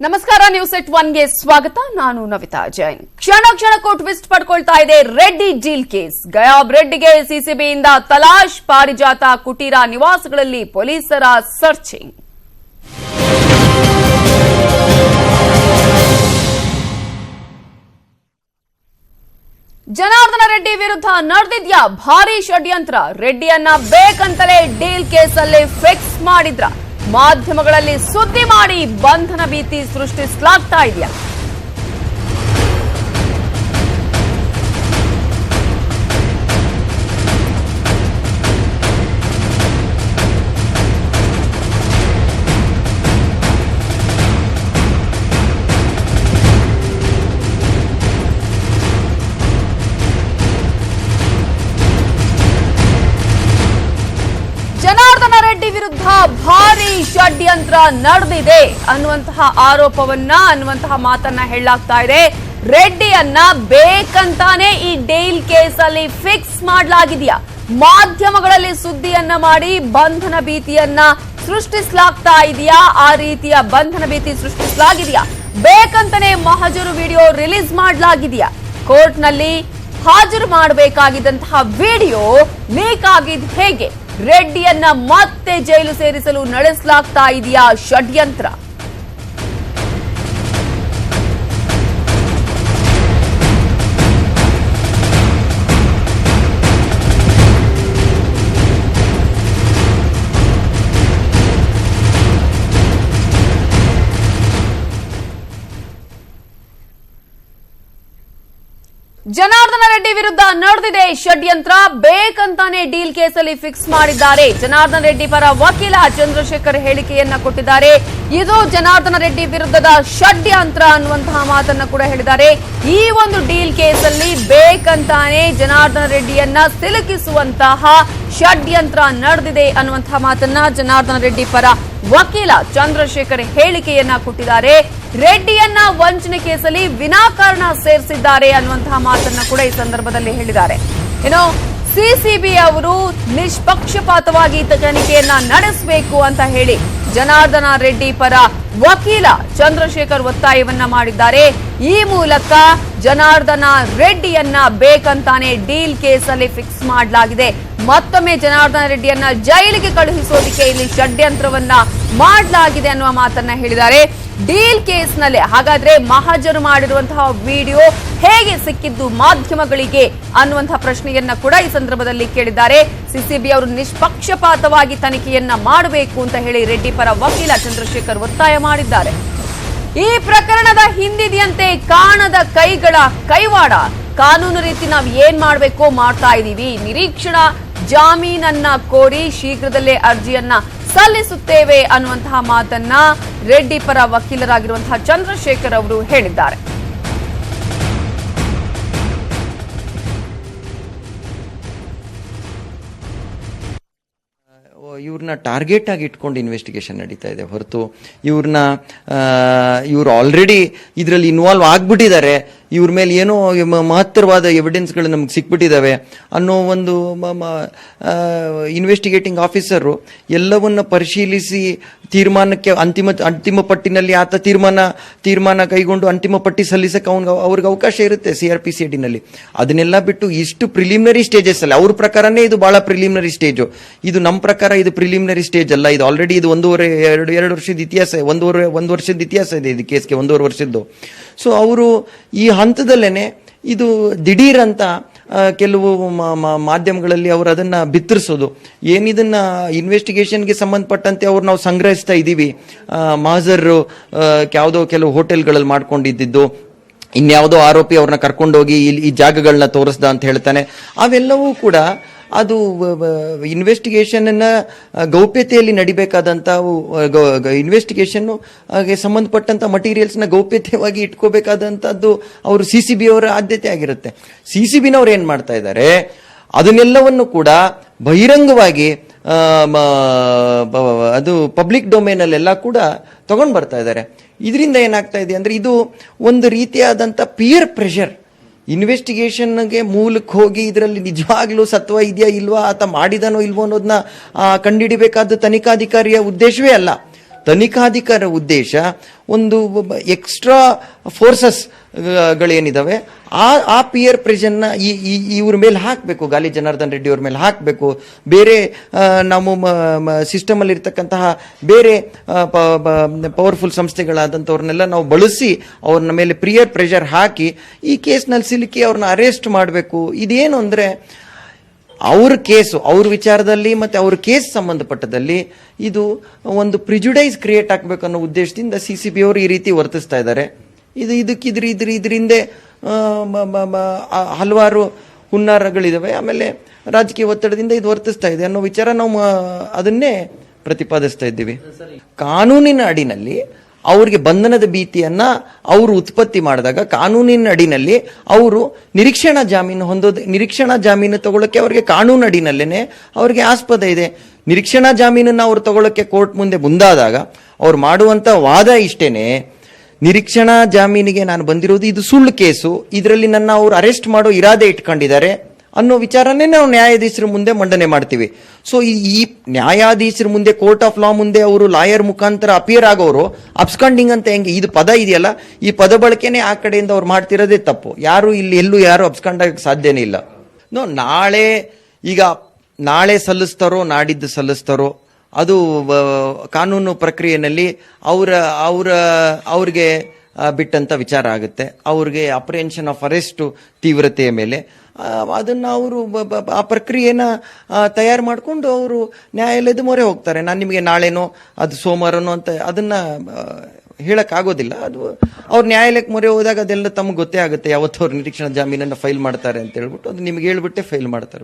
ನಮಸ್ಕಾರ, ನ್ಯೂಸ್ ಎಟ್ 1ಗೆ ಸ್ವಾಗತ. ನಾನು ನವಿತಾ ಜೈನ್. ಕ್ಷಣಕ್ಕೂ ಟ್ವಿಸ್ಟ್ ಪಡ್ಕೊಳ್ತಾ ಇದೆ ರೆಡ್ಡಿ ಡೀಲ್ ಕೇಸ್. ಗಯಾಬ್ ರೆಡ್ಡಿಗೆ ಸಿಸಿಬಿಯಿಂದ ತಲಾಶ್, ಪಾರಿಜಾತ ಕುಟೀರ ನಿವಾಸಗಳಲ್ಲಿ ಪೊಲೀಸರ ಸರ್ಚಿಂಗ್. ಜನಾರ್ದನ ರೆಡ್ಡಿ ವಿರುದ್ಧ ನಡೆದಿದ್ಯಾ ಭಾರೀ ಷಡ್ಯಂತ್ರ? ರೆಡ್ಡಿಯನ್ನ ಬೇಕಂತಲೇ ಡೀಲ್ ಕೇಸಲ್ಲಿ ಫಿಕ್ಸ್ ಮಾಡಿದ್ರ? ಮಾಧ್ಯಮಗಳಲ್ಲಿ ಸುದ್ದಿ ಮಾಡಿ ಬಂಧನ ಭೀತಿ ಸೃಷ್ಟಿಸಲಾಗ್ತಾ ಇದೆಯಾ? ಜನಾರ್ದನ ರೆಡ್ಡಿ ವಿರುದ್ಧ ಭಾರೀ ಷಡ್ಯಂತ್ರ ನಡೆದಿದೆ ಅನ್ನುವಂತಹ ಅನ್ನುವಂತಹ ಮಾತನ್ನ ಹೇಳಲಾಗ್ತಾ ಇದೆ. ರೆಡ್ಡಿಯನ್ನ ಬೇಕಂತಾನೆ ಈ ಡೀಲ್ ಕೇಸಲ್ಲಿ ಫಿಕ್ಸ್ ಮಾಡಲಾಗಿದೆಯಾ? ಮಾಧ್ಯಮಗಳಲ್ಲಿ ಸುದ್ದಿಯನ್ನ ಮಾಡಿ ಬಂಧನ ಭೀತಿಯನ್ನ ಸೃಷ್ಟಿಸಲಾಗ್ತಾ ಇದೆಯಾ? ಆ ರೀತಿಯ ಬಂಧನ ಭೀತಿ ಸೃಷ್ಟಿಸಲಾಗಿದೆಯಾ? ಬೇಕಂತಾನೆ ಮಹಜರು ವಿಡಿಯೋ ರಿಲೀಸ್ ಮಾಡಲಾಗಿದೆಯಾ? ಕೋರ್ಟ್ನಲ್ಲಿ ಹಾಜರು ಮಾಡಬೇಕಾಗಿದ್ದಂತಹ ವಿಡಿಯೋ ಲೀಕ್ ಆಗಿದ್ದು ಹೇಗೆ? ರೆಡ್ಡಿಯನ್ನ ಮತ್ತೆ ಜೈಲು ಸೇರಿಸಲು ನಡೆಸಲಾಗ್ತಾ ಇದೆಯಾ ಷಡ್ಯಂತ್ರ? ಜನಾರ್ದನ ರೆಡ್ಡಿ ವಿರುದ್ಧ ನಡೆದಿದೆ ಷಡ್ಯಂತ್ರ. ಬೇಕಂತಾನೆ ಡೀಲ್ ಕೇಸಲ್ಲಿ ಫಿಕ್ಸ್ ಮಾಡಿದ್ದಾರೆ. ಜನಾರ್ದನ ರೆಡ್ಡಿ ಪರ ವಕೀಲ ಚಂದ್ರಶೇಖರ್ ಹೇಳಿಕೆಯನ್ನ ಕೊಟ್ಟಿದ್ದಾರೆ. ಇದು ಜನಾರ್ದನ ರೆಡ್ಡಿ ವಿರುದ್ಧದ ಷಡ್ಯಂತ್ರ ಅನ್ನುವಂತಹ ಮಾತನ್ನ ಕೂಡ ಹೇಳಿದ್ದಾರೆ. ಈ ಒಂದು ಡೀಲ್ ಕೇಸಲ್ಲಿ ಬೇಕಂತಾನೆ ಜನಾರ್ದನ ರೆಡ್ಡಿಯನ್ನ ಸಿಲುಕಿಸುವಂತಹ ಷಡ್ಯಂತ್ರ ನಡೆದಿದೆ ಅನ್ನುವಂತಹ ಮಾತನ್ನ ಜನಾರ್ದನ ರೆಡ್ಡಿ ಪರ ವಕೀಲ ಚಂದ್ರಶೇಖರ್ ಹೇಳಿಕೆಯನ್ನ ಕೊಟ್ಟಿದ್ದಾರೆ. ರೆಡ್ಡಿಯನ್ನ ವಂಚನೆ ಕೇಸಲ್ಲಿ ವಿನಾಕಾರಣ ಸೇರಿಸಿದ್ದಾರೆ ಅನ್ನುವಂತಹ ಮಾತನ್ನ ಕೂಡ ಈ ಸಂದರ್ಭದಲ್ಲಿ ಹೇಳಿದ್ದಾರೆ. ಇನ್ನು ಸಿಸಿಬಿ ಅವರು ನಿಷ್ಪಕ್ಷಪಾತವಾಗಿ ತನಿಖೆಯನ್ನ ನಡೆಸಬೇಕು ಅಂತ ಹೇಳಿ ಜನಾರ್ದನ ರೆಡ್ಡಿ ಪರ ವಕೀಲ ಚಂದ್ರಶೇಖರ್ ಒತ್ತಾಯವನ್ನ ಮಾಡಿದ್ದಾರೆ. ಈ ಮೂಲಕ ಜನಾರ್ದನ ರೆಡ್ಡಿಯನ್ನ ಬೇಕಂತಾನೆ ಡೀಲ್ ಕೇಸಲ್ಲಿ ಫಿಕ್ಸ್ ಮಾಡಲಾಗಿದೆ. ಮತ್ತೊಮ್ಮೆ ಜನಾರ್ದನ ರೆಡ್ಡಿಯನ್ನ ಜೈಲಿಗೆ ಕಳುಹಿಸೋದಕ್ಕೆ ಇಲ್ಲಿ ಷಡ್ಯಂತ್ರವನ್ನ ಮಾಡಲಾಗಿದೆ ಅನ್ನುವ ಮಾತನ್ನ ಹೇಳಿದ್ದಾರೆ. ಡೀಲ್ ಕೇಸ್ನಲ್ಲಿ ಹಾಗಾದ್ರೆ ಮಹಜರು ಮಾಡಿರುವಂತಹ ವಿಡಿಯೋ ಹೇಗೆ ಸಿಕ್ಕಿದ್ದು ಮಾಧ್ಯಮಗಳಿಗೆ ಅನ್ನುವಂತಹ ಪ್ರಶ್ನೆಯನ್ನ ಕೂಡ ಈ ಸಂದರ್ಭದಲ್ಲಿ ಕೇಳಿದ್ದಾರೆ. ಸಿಸಿಬಿ ಅವರು ನಿಷ್ಪಕ್ಷಪಾತವಾಗಿ ತನಿಖೆಯನ್ನ ಮಾಡಬೇಕು ಅಂತ ಹೇಳಿ ರೆಡ್ಡಿ ಪರ ವಕೀಲ ಚಂದ್ರಶೇಖರ್ ಒತ್ತಾಯ ಮಾಡಿದ್ದಾರೆ. ಈ ಪ್ರಕರಣದ ಹಿಂದಿದೆಯಂತೆ ಕಾಣದ ಕೈಗಳ ಕೈವಾಡ. ಕಾನೂನು ರೀತಿ ನಾವು ಏನ್ ಮಾಡಬೇಕೋ ಮಾಡ್ತಾ ಇದೀವಿ. ನಿರೀಕ್ಷಣಾ ಜಾಮೀನನ್ನ ಕೋರಿ ಶೀಘ್ರದಲ್ಲೇ ಅರ್ಜಿಯನ್ನ ಸಲ್ಲಿಸುತ್ತೇವೆ ಅನ್ನುವಂತಹ ಮಾತನ್ನ ರೆಡ್ಡಿ ಪರ ವಕೀಲರಾಗಿರುವಂತಹ ಚಂದ್ರಶೇಖರ್ ಅವರು ಹೇಳಿದ್ದಾರೆ. ಇವ್ರನ್ನ ಟಾರ್ಗೆಟ್ ಆಗಿ ಇಟ್ಕೊಂಡು ಇನ್ವೆಸ್ಟಿಗೇಷನ್ ನಡೀತಾ ಇದೆ ಹೊರತು ಇವ್ರು ಆಲ್ರೆಡಿ ಇದರಲ್ಲಿ ಇನ್ವಾಲ್ವ್ ಆಗ್ಬಿಟ್ಟಿದ್ದಾರೆ. ಇವ್ರ ಮೇಲೆ ಏನೋ ಮಹತ್ತರವಾದ ಎವಿಡೆನ್ಸ್ಗಳು ನಮ್ಗೆ ಸಿಕ್ಬಿಟ್ಟಿದ್ದಾವೆ ಅನ್ನೋ ಒಂದು ಇನ್ವೆಸ್ಟಿಗೇಟಿಂಗ್ ಆಫೀಸರು ಎಲ್ಲವನ್ನ ಪರಿಶೀಲಿಸಿ ತೀರ್ಮಾನಕ್ಕೆ ಅಂತಿಮ ಪಟ್ಟಿನಲ್ಲಿ ಆತ ತೀರ್ಮಾನ ಕೈಗೊಂಡು ಅಂತಿಮ ಪಟ್ಟಿ ಸಲ್ಲಿಸಕ್ಕೆ ಅವ್ರಿಗೆ ಅವಕಾಶ ಇರುತ್ತೆ CRPCADನಲ್ಲಿ. ಅದನ್ನೆಲ್ಲ ಬಿಟ್ಟು ಇಷ್ಟು ಪ್ರಿಲಿಮಿನರಿ ಸ್ಟೇಜಸ್ ಅಲ್ಲಿ ಅವ್ರ ಪ್ರಕಾರನೇ ಇದು ಬಹಳ ಪ್ರಿಲಿಮಿನರಿ ಸ್ಟೇಜು. ಇದು ನಮ್ಮ ಪ್ರಕಾರ ಇದು ಪ್ರಿಲಿಮಿನರಿ ಸ್ಟೇಜ್ ಅಲ್ಲ. ಇದು ಆಲ್ರೆಡಿ ಇದು ಎರಡು ವರ್ಷದ ಇತಿಹಾಸ, ಒಂದು ವರ್ಷದ ಇತಿಹಾಸ ಇದೆ ಇದು ಕೇಸ್ಗೆ, 1.5 ವರ್ಷದ್ದು. ಸೊ ಅವರು ಈ ಹಂತದಲ್ಲೇನೆ ಇದು ದಿಢೀರ್ ಅಂತ ಕೆಲವು ಮಾಧ್ಯಮಗಳಲ್ಲಿ ಅವರು ಅದನ್ನ ಬಿತ್ತರಿಸೋದು, ಏನಿದನ್ನ ಇನ್ವೆಸ್ಟಿಗೇಷನ್ಗೆ ಸಂಬಂಧಪಟ್ಟಂತೆ ಅವ್ರು ನಾವು ಸಂಗ್ರಹಿಸ್ತಾ ಇದ್ದೀವಿ, ಮಹಜರು ಯಾವುದೋ ಕೆಲವು ಹೋಟೆಲ್ಗಳಲ್ಲಿ ಮಾಡ್ಕೊಂಡಿದ್ದು, ಇನ್ಯಾವುದೋ ಆರೋಪಿ ಅವ್ರನ್ನ ಕರ್ಕೊಂಡೋಗಿ ಈ ಜಾಗಗಳನ್ನ ತೋರಿಸ್ದ ಅಂತ ಹೇಳ್ತಾನೆ. ಅವೆಲ್ಲವೂ ಕೂಡ ಅದು ಇನ್ವೆಸ್ಟಿಗೇಷನ್ ಗೌಪ್ಯತೆಯಲ್ಲಿ ನಡಿಬೇಕಾದಂತ ಇನ್ವೆಸ್ಟಿಗೇಷನ್ ಸಂಬಂಧಪಟ್ಟಂತ ಮಟೀರಿಯಲ್ಸ್ನ ಗೌಪ್ಯತೆಯಾಗಿ ಇಟ್ಕೋಬೇಕಾದಂತದ್ದು ಅವರು CCB ಅವರ ಆದ್ಯತೆ ಆಗಿರುತ್ತೆ. CCBನವ್ರು ಏನ್ ಮಾಡ್ತಾ ಇದ್ದಾರೆ, ಅದನ್ನೆಲ್ಲವನ್ನು ಕೂಡ ಬಹಿರಂಗವಾಗಿ ಅದು ಪಬ್ಲಿಕ್ ಡೊಮೇನ್ ಅಲ್ಲೆಲ್ಲ ಕೂಡ ತಗೊಂಡ್ ಬರ್ತಾ ಇದ್ದಾರೆ. ಇದರಿಂದ ಏನಾಗ್ತಾ ಇದೆ ಅಂದ್ರೆ ಇದು ಒಂದು ರೀತಿಯಾದಂತ ಪಿಯರ್ ಪ್ರೆಷರ್. ಇನ್ವೆಸ್ಟಿಗೇಷನ್ಗೆ ಮೂಲಕ್ಕೆ ಹೋಗಿ ಇದರಲ್ಲಿ ನಿಜವಾಗ್ಲೂ ಸತ್ವ ಇದೆಯಾ ಇಲ್ವಾ, ಆತ ಮಾಡಿದನೋ ಇಲ್ವೋ ಅನ್ನೋದನ್ನ ಕಂಡುಹಿಡಿಬೇಕಾದ ತನಿಖಾಧಿಕಾರಿಯ ಉದ್ದೇಶವೇ ಅಲ್ಲ. ತನಿಖಾಧಿಕಾರ ಉದ್ದೇಶ ಒಂದು ಎಕ್ಸ್ಟ್ರಾ ಫೋರ್ಸಸ್ ಗಳೇನಿದಾವೆ ಆ ಪಿಯರ್ ಪ್ರೆಷರ್ನ ಇವ್ರ ಮೇಲೆ ಹಾಕಬೇಕು, ಗಾಲಿ ಜನಾರ್ದನ್ ರೆಡ್ಡಿ ಅವ್ರ ಮೇಲೆ ಹಾಕಬೇಕು. ಬೇರೆ ನಾವು ಸಿಸ್ಟಮ್ ಅಲ್ಲಿ ಇರ್ತಕ್ಕಂತಹ ಬೇರೆ ಪವರ್ಫುಲ್ ಸಂಸ್ಥೆಗಳಾದಂಥವ್ರನ್ನೆಲ್ಲ ನಾವು ಬಳಸಿ ಅವ್ರನ್ನ ಮೇಲೆ ಪಿಯರ್ ಪ್ರೆಷರ್ ಹಾಕಿ ಈ ಕೇಸ್ನಲ್ಲಿ ಸಿಲುಕಿ ಅವ್ರನ್ನ ಅರೆಸ್ಟ್ ಮಾಡಬೇಕು. ಇದೇನು ಅಂದ್ರೆ ಅವ್ರ ಕೇಸು, ಅವ್ರ ವಿಚಾರದಲ್ಲಿ ಮತ್ತೆ ಅವ್ರ ಕೇಸ್ ಸಂಬಂಧಪಟ್ಟದಲ್ಲಿ ಇದು ಒಂದು ಪ್ರಿಜುಡೈಸ್ ಕ್ರಿಯೇಟ್ ಆಗ್ಬೇಕು ಅನ್ನೋ ಉದ್ದೇಶದಿಂದ CCB ಅವರು ಈ ರೀತಿ ವರ್ತಿಸ್ತಾ ಇದ್ದಾರೆ. ಇದರಿಂದ ಹಲವಾರು ಹುನ್ನಾರಗಳಿದಾವೆ. ಆಮೇಲೆ ರಾಜಕೀಯ ಒತ್ತಡದಿಂದ ಇದು ವರ್ತಿಸ್ತಾ ಇದೆ ಅನ್ನೋ ವಿಚಾರ ನಾವು ಅದನ್ನೇ ಪ್ರತಿಪಾದಿಸ್ತಾ ಇದ್ದೀವಿ. ಕಾನೂನಿನ ಅಡಿನಲ್ಲಿ ಅವ್ರಿಗೆ ಬಂಧನದ ಭೀತಿಯನ್ನ ಅವರು ಉತ್ಪತ್ತಿ ಮಾಡಿದಾಗ ಕಾನೂನಿನ ಅಡಿನಲ್ಲಿ ಅವರು ನಿರೀಕ್ಷಣಾ ಜಾಮೀನು ತಗೊಳ್ಳೋಕೆ ಅವರಿಗೆ ಕಾನೂನು ಅಡಿನಲ್ಲೇನೆ ಅವ್ರಿಗೆ ಆಸ್ಪದ ಇದೆ. ನಿರೀಕ್ಷಣಾ ಜಾಮೀನನ್ನ ಅವ್ರು ತಗೊಳ್ಳೋಕೆ ಕೋರ್ಟ್ ಮುಂದೆ ಮುಂದಾದಾಗ ಅವ್ರು ಮಾಡುವಂತ ವಾದ ಇಷ್ಟೇನೆ, ನಿರೀಕ್ಷಣಾ ಜಾಮೀನಿಗೆ ನಾನು ಬಂದಿರೋದು ಇದು ಸುಳ್ಳು ಕೇಸು, ಇದರಲ್ಲಿ ನನ್ನ ಅವರು ಅರೆಸ್ಟ್ ಮಾಡೋ ಇರಾದೆ ಇಟ್ಕೊಂಡಿದ್ದಾರೆ ಅನ್ನೋ ವಿಚಾರನೇ ನಾವು ನ್ಯಾಯಾಧೀಶರ ಮುಂದೆ ಮಂಡನೆ ಮಾಡ್ತೀವಿ. ಸೊ ಈ ನ್ಯಾಯಾಧೀಶರ ಮುಂದೆ, ಕೋರ್ಟ್ ಆಫ್ ಲಾ ಮುಂದೆ ಅವರು ಲಾಯರ್ ಮುಖಾಂತರ ಅಪಿಯರ್ ಆಗೋರು ಅಬ್ಸ್ಕಾಂಡಿಂಗ್ ಅಂತ ಹೆಂಗೆ, ಇದು ಪದ ಇದೆಯಲ್ಲ, ಈ ಪದ ಬಳಕೆನೆ ಆ ಕಡೆಯಿಂದ ಅವ್ರು ಮಾಡ್ತಿರೋದೇ ತಪ್ಪು. ಯಾರು ಇಲ್ಲಿ ಎಲ್ಲೂ ಯಾರು ಅಬ್ಸ್ಕಾಂಡ್ ಆಗಕ್ಕೆ ಸಾಧ್ಯನೇ ಇಲ್ಲ. ನಾಳೆ ಸಲ್ಲಿಸ್ತಾರೋ ನಾಡಿದ್ದು ಸಲ್ಲಿಸ್ತಾರೋ ಅದು ಕಾನೂನು ಪ್ರಕ್ರಿಯೆಯಲ್ಲಿ ಅವ್ರಿಗೆ ಬಿಟ್ಟಂತ ವಿಚಾರ ಆಗುತ್ತೆ. ಅವ್ರಿಗೆ ಅಪ್ರಿಹೆನ್ಷನ್ ಆಫ್ ಅರೆಸ್ಟ್ ತೀವ್ರತೆಯ ಮೇಲೆ ಅದನ್ನ ಅವರು ಆ ಪ್ರಕ್ರಿಯೆನ ತಯಾರು ಮಾಡಿಕೊಂಡು ಅವರು ನ್ಯಾಯಾಲಯದ ಮೊರೆ ಹೋಗ್ತಾರೆ. ನಾನು ನಿಮಗೆ ನಾಳೆನೋ ಅದು ಸೋಮವಾರನೋ ಅಂತ ಅದನ್ನ ಹೇಳಕ್ ಆಗೋದಿಲ್ಲ. ಅದು ಅವ್ರು ನ್ಯಾಯಾಲಯಕ್ಕೆ ಮೊರೆ ಹೋದಾಗ ಅದೆಲ್ಲ ತಮಗೆ ಗೊತ್ತೇ ಆಗುತ್ತೆ ಯಾವತ್ತು ಅವ್ರು ನಿರೀಕ್ಷಣಾ ಜಾಮೀನನ್ನ ಫೈಲ್ ಮಾಡ್ತಾರೆ ಅಂತ ಹೇಳ್ಬಿಟ್ಟು ಅದು ನಿಮ್ಗೆ ಹೇಳ್ಬಿಟ್ಟೆ ಫೈಲ್ ಮಾಡ್ತಾರೆ.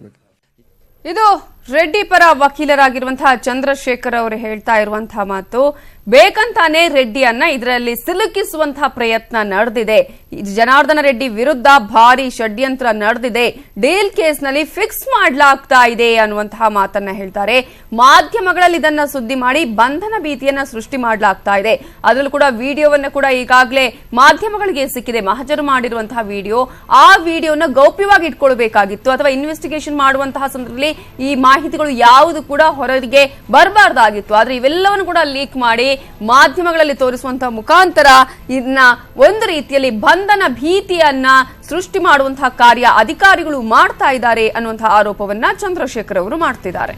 ಇದು ರೆಡ್ಡಿ ಪರ ವಕೀಲರಾಗಿರುವಂತಹ ಚಂದ್ರಶೇಖರ್ ಅವರು ಹೇಳ್ತಾ ಇರುವಂತಹ ಮಾತು. ಬೇಕಂತಾನೆ ರೆಡ್ಡಿಯನ್ನ ಇದರಲ್ಲಿ ಸಿಲುಕಿಸುವಂತಹ ಪ್ರಯತ್ನ ನಡೆದಿದೆ. ಜನಾರ್ದನ ರೆಡ್ಡಿ ವಿರುದ್ಧ ಭಾರಿ ಷಡ್ಯಂತ್ರ ನಡೆದಿದೆ, ಡೀಲ್ ಕೇಸ್ನಲ್ಲಿ ಫಿಕ್ಸ್ ಮಾಡಲಾಗ್ತಾ ಇದೆ ಅನ್ನುವಂತಹ ಮಾತನ್ನ ಹೇಳ್ತಾರೆ. ಮಾಧ್ಯಮಗಳಲ್ಲಿ ಇದನ್ನ ಸುದ್ದಿ ಮಾಡಿ ಬಂಧನ ಭೀತಿಯನ್ನ ಸೃಷ್ಟಿ ಮಾಡಲಾಗ್ತಾ ಇದೆ. ಅದರಲ್ಲೂ ಕೂಡ ವಿಡಿಯೋವನ್ನ ಕೂಡ ಈಗಾಗಲೇ ಮಾಧ್ಯಮಗಳಿಗೆ ಸಿಕ್ಕಿದೆ, ಮಹಜರು ಮಾಡಿರುವಂತಹ ವಿಡಿಯೋ. ಆ ವಿಡಿಯೋನ ಗೌಪ್ಯವಾಗಿ ಇಟ್ಕೊಳ್ಬೇಕಾಗಿತ್ತು, ಅಥವಾ ಇನ್ವೆಸ್ಟಿಗೇಷನ್ ಮಾಡುವಂತಹ ಸಂದರ್ಭದಲ್ಲಿ ಈ ಮಾಹಿತಿಗಳು ಯಾವುದು ಕೂಡ ಹೊರಗೆ ಬರಬಾರ್ದಾಗಿತ್ತು. ಆದ್ರೆ ಇವೆಲ್ಲವನ್ನು ಕೂಡ ಲೀಕ್ ಮಾಡಿ ಮಾಧ್ಯಮಗಳಲ್ಲಿ ತೋರಿಸುವಂತಹ ಮುಖಾಂತರ ಇದನ್ನ ಒಂದು ರೀತಿಯಲ್ಲಿ ಬಂಧನ ಭೀತಿಯನ್ನ ಸೃಷ್ಟಿ ಮಾಡುವಂತಹ ಕಾರ್ಯ ಅಧಿಕಾರಿಗಳು ಮಾಡ್ತಾ ಇದ್ದಾರೆ ಅನ್ನುವಂತಹ ಆರೋಪವನ್ನ ಚಂದ್ರಶೇಖರ್ ಅವರು ಮಾಡ್ತಿದ್ದಾರೆ.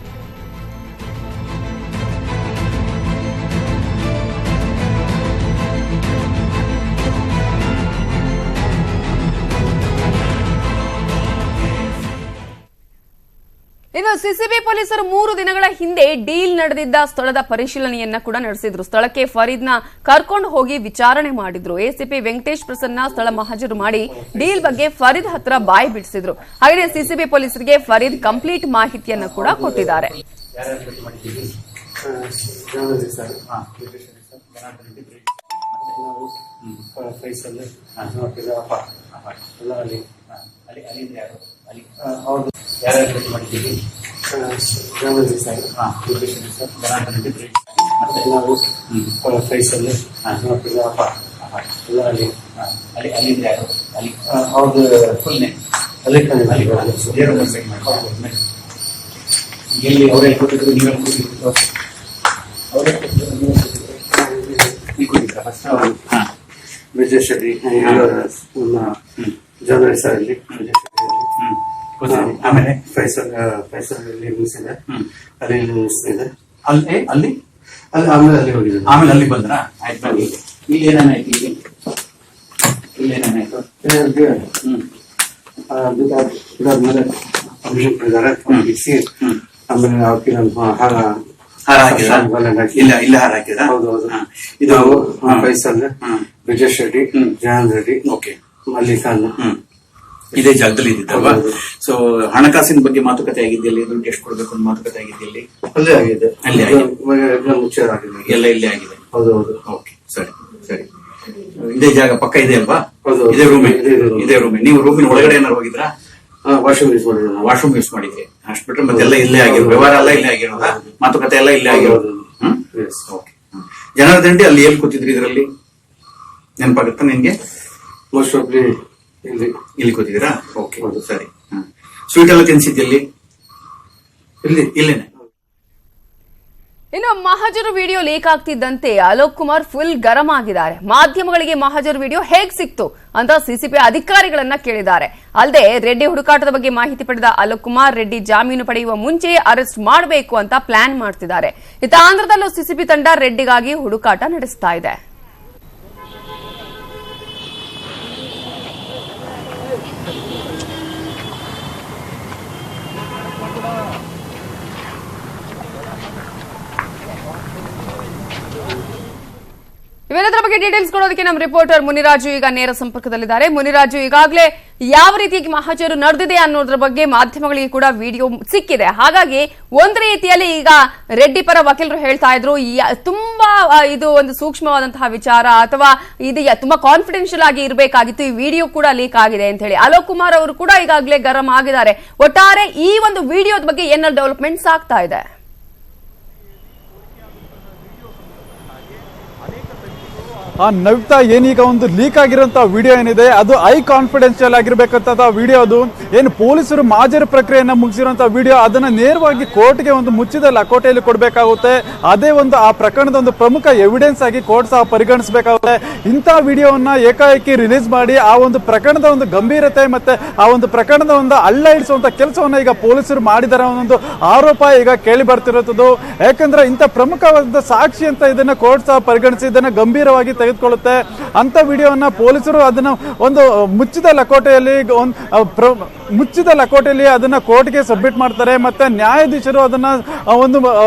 ಇನ್ನು ಸಿಸಿಬಿ ಪೊಲೀಸರು 3 ದಿನಗಳ ಹಿಂದೆ ಡೀಲ್ ನಡೆದಿದ್ದ ಸ್ಥಳದ ಪರಿಶೀಲನೆಯನ್ನ ಕೂಡ ನಡೆಸಿದ್ರು. ಸ್ಥಳಕ್ಕೆ ಫರೀದ್ನ ಕರ್ಕೊಂಡು ಹೋಗಿ ವಿಚಾರಣೆ ಮಾಡಿದ್ರು. ಎಸಿಪಿ ವೆಂಕಟೇಶ್ ಪ್ರಸನ್ನ ಸ್ಥಳ ಮಹಜರು ಮಾಡಿ ಡೀಲ್ ಬಗ್ಗೆ ಫರೀದ್ ಹತ್ರ ಬಾಯಿ ಬಿಡಿಸಿದ್ರು. ಹಾಗೆ ಸಿಸಿಬಿ ಪೊಲೀಸರಿಗೆ ಫರೀದ್ ಕಂಪ್ಲೀಟ್ ಮಾಹಿತಿಯನ್ನ ಕೂಡ ಕೊಟ್ಟಿದ್ದಾರೆ. ಯಾರ್ಯಾರು ಭೇಟಿ ಮಾಡಿದ್ದೀವಿ? ಸರ್, ಮತ್ತೆ ನಾವು ಫೈಸಲ್ ಅಲ್ಲಿಂದ ಯಾರು ಅಲ್ಲಿ ಅವ್ರದ್ದು ಫುಲ್ ನೇಮ್ ಎಲ್ಲಿ ಅವರೇ ಕೊಟ್ಟಿದ್ರು, ನೀವೇ ಕೊಟ್ಟಿದ್ರು? ಅವರೇ ಕೊಟ್ಟಿದ್ರ ಫಸ್ಟ್? ಹಾಂ, ವಿಜಯ್ ಶೆಟ್ಟಿ ಜರ್ನಲಿಸ್ಟ್ ಸರ್ ಅಲ್ಲಿ ಆಮೇಲೆ ಫೈಸಲ್ ಮುಗಿಸಿದೆ, ಅಲ್ಲಿ ಮುಗಿಸಿದೆ. ಅಲ್ಲಿ ಅಲ್ಲಿ ಅಲ್ಲಿ ಆಮೇಲೆ ಅಲ್ಲಿ ಹೋಗಿದ್ದೆ, ಆಮೇಲೆ ಅಲ್ಲಿ ಬಂದ್ರ ಆಯ್ತು. ಬನ್ನಿ, ಇಲ್ಲಿ ಏನೇನಾಯ್ತು? ಇಲ್ಲಿ ಏನೇನಾಯ್ತು? ಇದಾದ್ಮೇಲೆ ಅಭಿಷೇಕ್ ಕೊಟ್ಟಿದ್ದಾರೆ, ಆಮೇಲೆ ಅವಕ್ಕೆ ಹಾರ ಹಾಕಿದ, ಇಲ್ಲ ಹಾರ ಹಾಕಿದ. ಹೌದು ಹೌದು. ಇದು ಫೈಸಲ್, ವಿಜಯ್ ಶೆಟ್ಟಿ, ಜಯಂತ್ ರೆಡ್ಡಿ, ಓಕೆ, ಮಲ್ಲಿಕಾನ್ ಇದೇ ಜಾಗದಲ್ಲಿ ಇದ್ದಿದ್ದಲ್ವಾ? ಸೊ ಹಣಕಾಸಿನ ಬಗ್ಗೆ ಮಾತುಕತೆ ಆಗಿದ್ದಲ್ಲಿ, ದುಡ್ಡು ಎಷ್ಟು ಕೊಡ್ಬೇಕು ಅಂತ ಮಾತುಕತೆ ಆಗಿದ್ದಲ್ಲಿ? ಅಲ್ಲೇ ಆಗಿದೆ, ಅಲ್ಲೇ ಆಗಿದೆ, ಎಲ್ಲ ಇಲ್ಲೇ ಆಗಿದೆ. ಹೌದು ಹೌದು. ಓಕೆ, ಸರಿ ಸರಿ. ಇದೇ ಜಾಗ ಪಕ್ಕ ಇದೆ ಅಲ್ವಾ? ಇದೇ ರೂಮೇ, ಇದೇ ರೂಮೇ. ನೀವು ರೂಮಿನ ಒಳಗಡೆ ಏನಾರು ಹೋಗಿದ್ರಾ? ವಾಶ್ರೂಮ್ ಯೂಸ್ ಮಾಡಿದ್ರಿ? ವಾಶ್ರೂಮ್ ಯೂಸ್ ಮಾಡಿದ್ರಿ ಅಷ್ಟು ಬಿಟ್ರೆ ಮತ್ತೆಲ್ಲ ಇಲ್ಲೇ ಆಗಿರೋದು, ವ್ಯವಹಾರ ಎಲ್ಲ ಇಲ್ಲೇ ಆಗಿರೋದ, ಮಾತುಕತೆ ಎಲ್ಲ ಇಲ್ಲೇ ಆಗಿರೋದು. ಓಕೆ. ಜನಾರ್ದನ್ ರೆಡ್ಡಿ ಅಲ್ಲಿ ಎಲ್ಲಿ ಕೂತಿದ್ರಿ? ಇದರಲ್ಲಿ ನೆನಪಾಗುತ್ತಾ ನಿನ್ಗೆ? ಮೋಸ್ಟ್ ಆಫ್ಲಿ ಇಲ್ಲಿ ಕೂತಿದ್ದೀರಾ? ಓಕೆ, ಸರಿ. ಸ್ವೀಟ್ ಎಲ್ಲ ತಿನ್ಸಿದ್ಯಲ್ಲಿ? ಇಲ್ಲೇನೆ. ಇನ್ನು ಮಹಜರು ವಿಡಿಯೋ ಲೀಕ್ ಆಗ್ತಿದ್ದಂತೆ ಅಲೋಕ್ ಕುಮಾರ್ ಫುಲ್ ಗರಂ ಆಗಿದ್ದಾರೆ. ಮಾಧ್ಯಮಗಳಿಗೆ ಮಹಜರು ವಿಡಿಯೋ ಹೇಗ್ ಸಿಕ್ತು ಅಂತ ಸಿಸಿಬಿ ಅಧಿಕಾರಿಗಳನ್ನ ಕೇಳಿದ್ದಾರೆ. ಅಲ್ಲದೆ ರೆಡ್ಡಿ ಹುಡುಕಾಟದ ಬಗ್ಗೆ ಮಾಹಿತಿ ಪಡೆದ ಅಲೋಕ್ ಕುಮಾರ್ ರೆಡ್ಡಿ ಜಾಮೀನು ಪಡೆಯುವ ಮುಂಚೆಯೇ ಅರೆಸ್ಟ್ ಮಾಡಬೇಕು ಅಂತ ಪ್ಲಾನ್ ಮಾಡ್ತಿದ್ದಾರೆ. ಇತ್ತ ಆಂಧ್ರದಲ್ಲೂ ಸಿಸಿಬಿ ತಂಡ ರೆಡ್ಡಿಗಾಗಿ ಹುಡುಕಾಟ ನಡೆಸ್ತಾ ಇದೆ. ಇವೆಲ್ಲದರ ಬಗ್ಗೆ ಡೀಟೇಲ್ಸ್ ಕೊಡೋದಕ್ಕೆ ನಮ್ಮ ರಿಪೋರ್ಟರ್ ಮುನಿರಾಜು ಈಗ ನೇರ ಸಂಪರ್ಕದಲ್ಲಿದ್ದಾರೆ. ಮುನಿರಾಜು, ಈಗಾಗಲೇ ಯಾವ ರೀತಿಯಾಗಿ ಮಹಜರು ನಡೆದಿದೆ ಅನ್ನೋದ್ರ ಬಗ್ಗೆ ಮಾಧ್ಯಮಗಳಿಗೆ ಕೂಡ ವಿಡಿಯೋ ಸಿಕ್ಕಿದೆ. ಹಾಗಾಗಿ ಒಂದು ರೀತಿಯಲ್ಲಿ ಈಗ ರೆಡ್ಡಿ ಪರ ವಕೀಲರು ಹೇಳ್ತಾ ಇದ್ರು ತುಂಬಾ ಇದು ಒಂದು ಸೂಕ್ಷ್ಮವಾದಂತಹ ವಿಚಾರ ಅಥವಾ ಇದು ತುಂಬಾ ಕಾನ್ಫಿಡೆನ್ಷಿಯಲ್ ಆಗಿ ಇರಬೇಕಾಗಿತ್ತು, ಈ ವಿಡಿಯೋ ಕೂಡ ಲೀಕ್ ಆಗಿದೆ ಅಂತ ಹೇಳಿ. ಅಲೋಕ್ ಕುಮಾರ್ ಅವರು ಕೂಡ ಈಗಾಗಲೇ ಗರಂ ಆಗಿದ್ದಾರೆ. ಒಟ್ಟಾರೆ ಈ ಒಂದು ವಿಡಿಯೋದ ಬಗ್ಗೆ ಏನೆಲ್ಲ ಡೆವಲಪ್ಮೆಂಟ್ಸ್ ಆಗ್ತಾ ಇದೆ? ನವಿತಾ, ಏನೀಗ ಒಂದು ಲೀಕ್ ಆಗಿರುವಂತಹ ವಿಡಿಯೋ ಏನಿದೆ ಅದು ಹೈ ಕಾನ್ಫಿಡೆನ್ಷಿಯಲ್ ಆಗಿರ್ಬೇಕಂತ ವಿಡಿಯೋ. ಅದು ಏನು ಪೊಲೀಸರು ಮಹಜರು ಪ್ರಕ್ರಿಯೆಯನ್ನ ಮುಗಿಸಿರುವಂತಹ ವಿಡಿಯೋ, ಅದನ್ನ ನೇರವಾಗಿ ಕೋರ್ಟ್ಗೆ ಒಂದು ಮುಚ್ಚಿದ ಲಕೋಟೆಯಲ್ಲಿ ಕೊಡಬೇಕಾಗುತ್ತೆ. ಅದೇ ಒಂದು ಆ ಪ್ರಕರಣದ ಒಂದು ಪ್ರಮುಖ ಎವಿಡೆನ್ಸ್ ಆಗಿ ಕೋರ್ಟ್ ಸಹ ಪರಿಗಣಿಸಬೇಕಾಗುತ್ತೆ. ಇಂತಹ ವಿಡಿಯೋವನ್ನ ಏಕಾಏಕಿ ರಿಲೀಸ್ ಮಾಡಿ ಆ ಒಂದು ಪ್ರಕರಣದ ಒಂದು ಗಂಭೀರತೆ ಮತ್ತೆ ಆ ಒಂದು ಪ್ರಕರಣದ ಒಂದು ಹಳ್ಳ ಹಿಡಿಸುವಂತ ಕೆಲಸವನ್ನ ಈಗ ಪೊಲೀಸರು ಮಾಡಿದಾರೆ ಅನ್ನೋ ಆರೋಪ ಈಗ ಕೇಳಿ ಬರ್ತಿರೋದು. ಯಾಕಂದ್ರೆ ಇಂಥ ಪ್ರಮುಖವಾದ ಸಾಕ್ಷಿ ಅಂತ ಇದನ್ನ ಕೋರ್ಟ್ ಸಹ ಪರಿಗಣಿಸಿ ಇದನ್ನ ಗಂಭೀರವಾಗಿ ತೆಗೆದುಕೊಳ್ಳುತ್ತೆ. ಅಂತ ವಿಡಿಯೋವನ್ನ ಪೊಲೀಸರು ಅದನ್ನ ಒಂದು ಮುಚ್ಚಿದ ಲಕೋಟೆಯಲ್ಲಿ ಅದನ್ನ ಕೋರ್ಟ್ಗೆ ಸಬ್ಮಿಟ್ ಮಾಡ್ತಾರೆ. ಮತ್ತೆ ನ್ಯಾಯಾಧೀಶರು ಅದನ್ನ ಒಂದು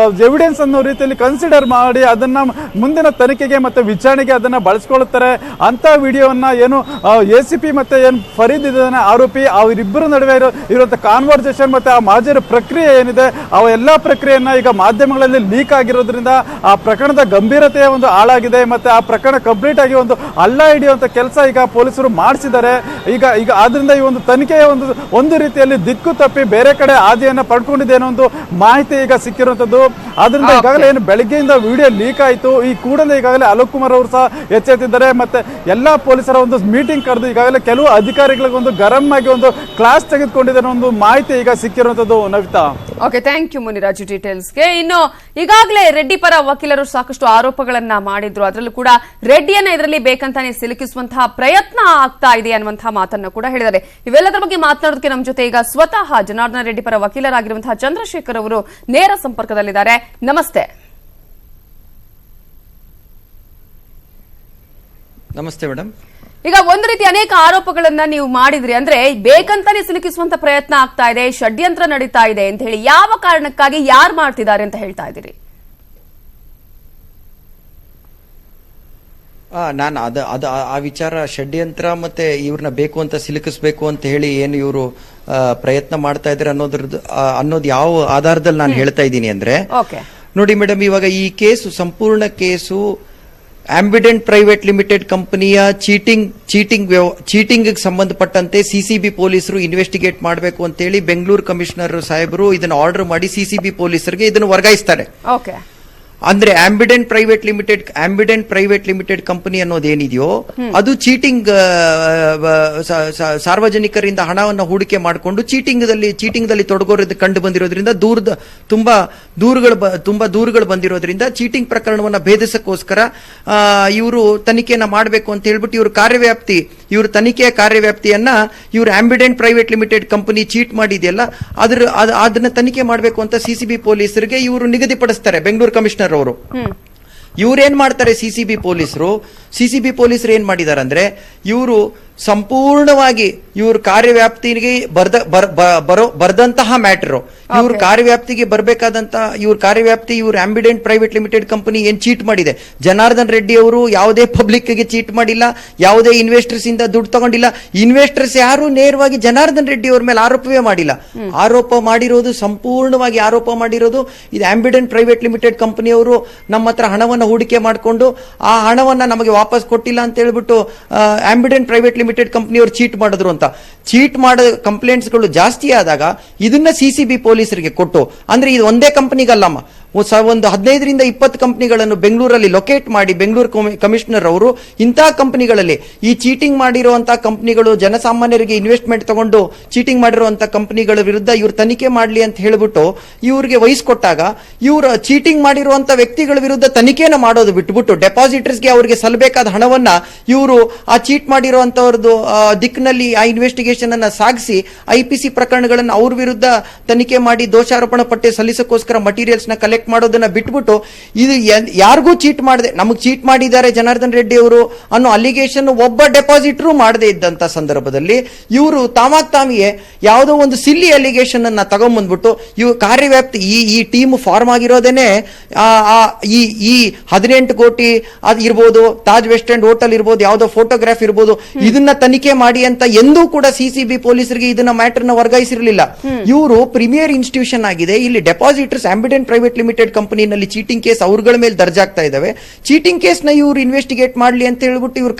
ಎವಿಡೆನ್ಸ್ ಅನ್ನೋ ರೀತಿಯಲ್ಲಿ ಕನ್ಸಿಡರ್ ಮಾಡಿ ಅದನ್ನ ಮುಂದಿನ ತನಿಖೆಗೆ ಮತ್ತೆ ವಿಚಾರಣೆಗೆ ಅದನ್ನ ಬಳಸ್ಕೊಳ್ಳುತ್ತಾರೆ. ಅಂತ ವಿಡಿಯೋವನ್ನ ಏನು ACP ಮತ್ತೆ ಏನು ಫರೀದ್ ಇದ್ದಾನೆ ಆರೋಪಿ, ಅವರಿಬ್ಬರ ನಡುವೆ ಇರುವಂತ ಕಾನ್ವರ್ಸೇಷನ್ ಮತ್ತೆ ಆ ಮಹಜರು ಪ್ರಕ್ರಿಯೆ ಏನಿದೆ ಅವ ಎಲ್ಲಾ ಪ್ರಕ್ರಿಯೆಯನ್ನ ಈಗ ಮಾಧ್ಯಮಗಳಲ್ಲಿ ಲೀಕ್ ಆಗಿರೋದ್ರಿಂದ ಆ ಪ್ರಕರಣದ ಗಂಭೀರತೆಯ ಒಂದು ಹಾಳಾಗಿದೆ. ಮತ್ತೆ ಆ ಪ್ರಕರಣ ಕಂಪ್ಲೀಟ್ ಆಗಿ ಒಂದು ಹಳ್ಳ ಹಿಡಿಯುವಂತ ಕೆಲಸ ಈಗ ಪೊಲೀಸರು ಮಾಡಿಸಿದ್ದಾರೆ. ಈಗ ಆದ್ರಿಂದ ಈ ಒಂದು ತನಿಖೆಯ ಒಂದು ರೀತಿಯಲ್ಲಿ ದಿಕ್ಕು ತಪ್ಪಿ ಬೇರೆ ಕಡೆ ಹಾದಿಯನ್ನ ಪಡ್ಕೊಂಡಿದೆ ಅನ್ನೋ ಒಂದು ಮಾಹಿತಿ ಈಗ ಸಿಕ್ಕಿರುವಂತದ್ದು. ಆದ್ರಿಂದ ಈಗಾಗಲೇ ಏನು ಬೆಳಗ್ಗೆಯಿಂದ ವಿಡಿಯೋ ಲೀಕ್ ಆಯಿತು, ಈ ಕೂಡಲೇ ಈಗಾಗಲೇ ಅಲೋಕ್ ಕುಮಾರ್ ಅವರು ಸಹ ಎಚ್ಚೆತ್ತಿದ್ದಾರೆ. ಮತ್ತೆ ಎಲ್ಲಾ ಪೊಲೀಸರ ಒಂದು ಮೀಟಿಂಗ್ ಕರೆದು ಈಗಾಗಲೇ ಕೆಲವು ಅಧಿಕಾರಿಗಳಿಗೆ ಒಂದು ಗರಂ ಆಗಿ ಒಂದು ಕ್ಲಾಸ್ ತೆಗೆದುಕೊಂಡಿದೆ ಅನ್ನೋ ಒಂದು ಮಾಹಿತಿ ಈಗ ಸಿಕ್ಕಿರುವಂತದ್ದು. Navitha, okay, thank you Muniraju ಡೀಟೇಲ್ಸ್ಗೆ. ಇನ್ನು ಈಗಾಗಲೇ ರೆಡ್ಡಿ ಪರ ವಕೀಲರು ಸಾಕಷ್ಟು ಆರೋಪಗಳನ್ನ ಮಾಡಿದ್ರು. ಅದರಲ್ಲೂ ಕೂಡ ರೆಡ್ಡಿಯನ್ನ ಇದರಲ್ಲಿ ಬೇಕಂತಾನೆ ಸಿಲುಕಿಸುವಂತಹ ಪ್ರಯತ್ನ ಆಗ್ತಾ ಇದೆ ಅನ್ನುವಂತಹ ಮಾತನ್ನ ಕೂಡ ಹೇಳಿದ್ದಾರೆ. ಇವೆಲ್ಲದರ ಬಗ್ಗೆ ಮಾತನಾಡೋದಕ್ಕೆ ನಮ್ಮ ಜೊತೆ ಈಗ ಸ್ವತಃ ಜನಾರ್ದನ ರೆಡ್ಡಿ ಪರ ವಕೀಲರಾಗಿರುವಂತಹ ಚಂದ್ರಶೇಖರ್ ಅವರು ನೇರ ಸಂಪರ್ಕದಲ್ಲಿದ್ದಾರೆ. ನಮಸ್ತೆ. ನಮಸ್ತೆ ಮೇಡಮ್. ಈಗ ಒಂದು ರೀತಿ ಅನೇಕ ಆರೋಪಗಳನ್ನ ನೀವು ಮಾಡಿದ್ರಿ, ಅಂದ್ರೆ ಬೇಕಂತಾನೆ ಸಿಲುಕಿಸುವಂತ ಪ್ರಯತ್ನ ಆಗ್ತಾ ಇದೆ, ಷಡ್ಯಂತ್ರ ನಡೀತಾ ಇದೆ ಅಂತ ಹೇಳಿ. ಯಾವ ಕಾರಣಕ್ಕಾಗಿ, ಯಾರು ಮಾಡ್ತಿದ್ದಾರೆ ಅಂತ ಹೇಳ್ತಾ ಇದ್ದೀರಿ? ನಾನು ಆ ವಿಚಾರ ಷಡ್ಯಂತ್ರ ಮತ್ತೆ ಇವ್ರನ್ನ ಬೇಕು ಅಂತ ಸಿಲುಕಿಸ್ಬೇಕು ಅಂತ ಹೇಳಿ ಏನು ಇವರು ಪ್ರಯತ್ನ ಮಾಡ್ತಾ ಇದ್ದಾರೆ ಅನ್ನೋದು ಯಾವ ಆಧಾರದಲ್ಲಿ ನಾನು ಹೇಳ್ತಾ ಇದ್ದೀನಿ ಅಂದ್ರೆ, ನೋಡಿ ಮೇಡಮ್, ಇವಾಗ ಈ ಕೇಸು ಸಂಪೂರ್ಣ ಕೇಸು ಆಂಬಿಡೆಂಟ್ ಪ್ರೈವೇಟ್ ಲಿಮಿಟೆಡ್ ಕಂಪನಿಯ ಚೀಟಿಂಗ್ ಸಂಬಂಧಪಟ್ಟಂತೆ ಸಿಸಿಬಿ ಪೊಲೀಸರು ಇನ್ವೆಸ್ಟಿಗೇಟ್ ಮಾಡಬೇಕು ಅಂತ ಹೇಳಿ ಬೆಂಗಳೂರು ಕಮಿಷನರ್ ಸಾಹೇಬರು ಇದನ್ನು ಆರ್ಡರ್ ಮಾಡಿ ಸಿಸಿಬಿ ಪೊಲೀಸರಿಗೆ ಇದನ್ನು ವರ್ಗಾಯಿಸ್ತಾರೆ. ಅಂದ್ರೆ ಆಂಬಿಡೆಂಟ್ ಪ್ರೈವೇಟ್ ಲಿಮಿಟೆಡ್ ಕಂಪನಿ ಅನ್ನೋದೇನಿದೆಯೋ ಅದು ಚೀಟಿಂಗ್, ಸಾರ್ವಜನಿಕರಿಂದ ಹಣವನ್ನು ಹೂಡಿಕೆ ಮಾಡಿಕೊಂಡು ಚೀಟಿಂಗ್ ದಲ್ಲಿ ತೊಡಗೋದು ಕಂಡು ಬಂದಿರೋದ್ರಿಂದ ತುಂಬಾ ದೂರುಗಳು ಬಂದಿರೋದ್ರಿಂದ ಚೀಟಿಂಗ್ ಪ್ರಕರಣವನ್ನ ಭೇದಿಸಕ್ಕೋಸ್ಕರ ಇವರು ತನಿಖೆಯನ್ನ ಮಾಡಬೇಕು ಅಂತ ಹೇಳ್ಬಿಟ್ಟು ಇವ್ರ ತನಿಖೆಯ ಕಾರ್ಯವ್ಯಾಪ್ತಿಯನ್ನ ಇವರು Ambidant private limited company cheat ಮಾಡಿದೆಯಲ್ಲ ಅದನ್ನ ತನಿಖೆ ಮಾಡಬೇಕು ಅಂತ ಸಿಸಿಬಿ ಪೊಲೀಸರಿಗೆ ಇವರು ನಿಗದಿಪಡಿಸ್ತಾರೆ, ಬೆಂಗಳೂರು ಕಮಿಷನರ್ ಅವರು. ಇವ್ರೇನ್ ಮಾಡ್ತಾರೆ, ಸಿಸಿಬಿ ಪೊಲೀಸರು ಏನ್ ಮಾಡಿದಾರೆ ಅಂದ್ರೆ, ಇವರು ಸಂಪೂರ್ಣವಾಗಿ ಇವ್ರ ಕಾರ್ಯವ್ಯಾಪ್ತಿಗೆ ಬರ್ದಂತಹ ಮ್ಯಾಟರ್, ಇವ್ರ ಕಾರ್ಯವ್ಯಾಪ್ತಿಗೆ ಬರಬೇಕಾದಂತಹ ಇವ್ರ ಆಂಬಿಡೆಂಟ್ ಪ್ರೈವೇಟ್ ಲಿಮಿಟೆಡ್ ಕಂಪನಿ ಏನ್ ಚೀಟ್ ಮಾಡಿದೆ, ಜನಾರ್ದನ್ ರೆಡ್ಡಿ ಅವರು ಯಾವುದೇ ಪಬ್ಲಿಕ್ ಗೆ ಚೀಟ್ ಮಾಡಿಲ್ಲ, ಯಾವುದೇ ಇನ್ವೆಸ್ಟರ್ಸ್ ಇಂದ ದುಡ್ಡು ತಗೊಂಡಿಲ್ಲ. ಇನ್ವೆಸ್ಟರ್ಸ್ ಯಾರು ನೇರವಾಗಿ ಜನಾರ್ದನ್ ರೆಡ್ಡಿ ಅವ್ರ ಮೇಲೆ ಆರೋಪವೇ ಮಾಡಿಲ್ಲ. ಸಂಪೂರ್ಣವಾಗಿ ಆರೋಪ ಮಾಡಿರೋದು ಇದು ಆಂಬಿಡೆಂಟ್ ಪ್ರೈವೇಟ್ ಲಿಮಿಟೆಡ್ ಕಂಪನಿಯವರು ನಮ್ಮ ಹತ್ರ ಹಣವನ್ನು ಹೂಡಿಕೆ ಮಾಡಿಕೊಂಡು ಆ ಹಣವನ್ನ ನಮಗೆ ವಾಪಸ್ ಕೊಟ್ಟಿಲ್ಲ ಅಂತ ಹೇಳ್ಬಿಟ್ಟು ಆಂಬಿಡೆಂಟ್ ಪ್ರೈವೇಟ್ ಲಿಮಿಟೆಡ್ ಕಂಪನಿಯವರು ಚೀಟ್ ಮಾಡಿದ್ರು ಅಂತ. ಚೀಟ್ ಮಾಡೋ ಕಂಪ್ಲೇಂಟ್ಸ್ಗಳು ಜಾಸ್ತಿ ಆದಾಗ ಇದನ್ನ ಸಿಸಿಬಿ ಪೊಲೀಸರಿಗೆ ಕೊಟ್ಟು, ಅಂದ್ರೆ ಇದು ಒಂದೇ ಕಂಪನಿಗಲ್ಲಮ್ಮ, ಒಂದು 15ರಿಂದ 20 ಕಂಪನಿಗಳನ್ನು ಬೆಂಗಳೂರಲ್ಲಿ ಲೊಕೇಟ್ ಮಾಡಿ ಬೆಂಗಳೂರು ಕಮಿಷನರ್ ಅವರು ಇಂತಹ ಕಂಪನಿಗಳಲ್ಲಿ ಈ ಚೀಟಿಂಗ್ ಮಾಡಿರುವಂತಹ ಕಂಪನಿಗಳು ಜನಸಾಮಾನ್ಯರಿಗೆ ಇನ್ವೆಸ್ಟ್ಮೆಂಟ್ ತಗೊಂಡು ಚೀಟಿಂಗ್ ಮಾಡಿರುವಂತಹ ಕಂಪನಿಗಳ ವಿರುದ್ಧ ಇವರು ತನಿಖೆ ಮಾಡಲಿ ಅಂತ ಹೇಳ್ಬಿಟ್ಟು ಇವ್ರಿಗೆ ವಹಿಸ್ಕೊಟ್ಟಾಗ ಇವರು ಚೀಟಿಂಗ್ ಮಾಡಿರುವಂತಹ ವ್ಯಕ್ತಿಗಳ ವಿರುದ್ಧ ತನಿಖೆನ ಮಾಡೋದು ಬಿಟ್ಬಿಟ್ಟು ಡೆಪಾಸಿಟರ್ಸ್ಗೆ ಅವರಿಗೆ ಸಲ್ಲಬೇಕಾದ ಹಣವನ್ನ ಇವರು ಆ ಚೀಟ್ ಮಾಡಿರುವಂತವ್ರದ್ದು ದಿಕ್ಕಿನಲ್ಲಿ ಆ ಇನ್ವೆಸ್ಟಿಗೇಷನ್ ಅನ್ನ ಸಾಗಿಸಿ IPC ಪ್ರಕರಣಗಳನ್ನು ಅವ್ರ ವಿರುದ್ಧ ತನಿಖೆ ಮಾಡಿ ದೋಷಾರೋಪಣಾ ಪಟ್ಟಿ ಸಲ್ಲಿಸಕ್ಕೋಸ್ಕರ ಮಟೀರಿಯಲ್ಸ್ ನ ಕಲೆಕ್ಟ್ ಮಾಡೋದನ್ನ ಬಿಟ್ಬಿಟ್ಟು ಇದು ಯಾರಿಗೂ ಚೀಟ್ ಮಾಡದೆ ನಮಗ್ ಚೀಟ್ ಮಾಡಿದ್ದಾರೆ ಜನಾರ್ದನ್ ರೆಡ್ಡಿ ಅವರು ಅನ್ನೋ ಅಲಿಗೇಷನ್ ಒಬ್ಬ ಡೆಪಾಸಿಟರು ಮಾಡದೇ ಇದ್ದಂತ ಸಂದರ್ಭದಲ್ಲಿ ಇವರು ತಾಮಿಯೇ ಯಾವುದೋ ಒಂದು ಸಿಲ್ಲಿ ಅಲಿಗೇಷನ್ ಅನ್ನ ತಗೊಂಡ್ಬಂದ್ಬಿಟ್ಟು ಇವು ಕಾರ್ಯವ್ಯಾಪ್ತಿ ಈ ಟೀಮ್ ಫಾರ್ಮ್ ಆಗಿರೋದೇನೆ ಈ 18 ಕೋಟಿ ಅದು ಇರ್ಬೋದು, ತಾಜ್ ವೆಸ್ಟ್ ಎಂಡ್ ಹೋಟೆಲ್ ಇರ್ಬೋದು, ಯಾವುದೋ ಫೋಟೋಗ್ರಾಫ್ ಇರ್ಬೋದು, ಇದನ್ನ ತನಿಖೆ ಮಾಡಿ ಅಂತ ಎಂದೂ ಕೂಡ CCB ಪೊಲೀಸರಿಗೆ ಇದನ್ನ ಮ್ಯಾಟರ್ ನ ವರ್ಗಾಯಿಸಿರಲಿಲ್ಲ. ಇವರು ಪ್ರೀಮಿಯರ್ ಇನ್ಸ್ಟಿಟ್ಯೂಷನ್ ಆಗಿದೆ. ಇಲ್ಲಿ ಡೆಪಾಸಿಟರ್ಸ್ ಆಂಬಿಡೆಂಟ್ ಪ್ರೈವೇಟ್ ಲಿಮಿಟೆಡ್ ಕಂಪನಿನಲ್ಲಿ ಚೀಟಿಂಗ್ ಕೇಸ್ ಅವ್ರಗಳ ಮೇಲೆ ದರ್ಜಾಗ್ತಾ ಇದಾವೆ. ಚೀಟಿಂಗ್ ಕೇಸ್ ನ ಇವ್ರು ಇನ್ವೆಸ್ಟಿಗೇಟ್ ಮಾಡ್ಲಿ ಅಂತ ಹೇಳ್ಬಿಟ್ಟು ಇವ್ರ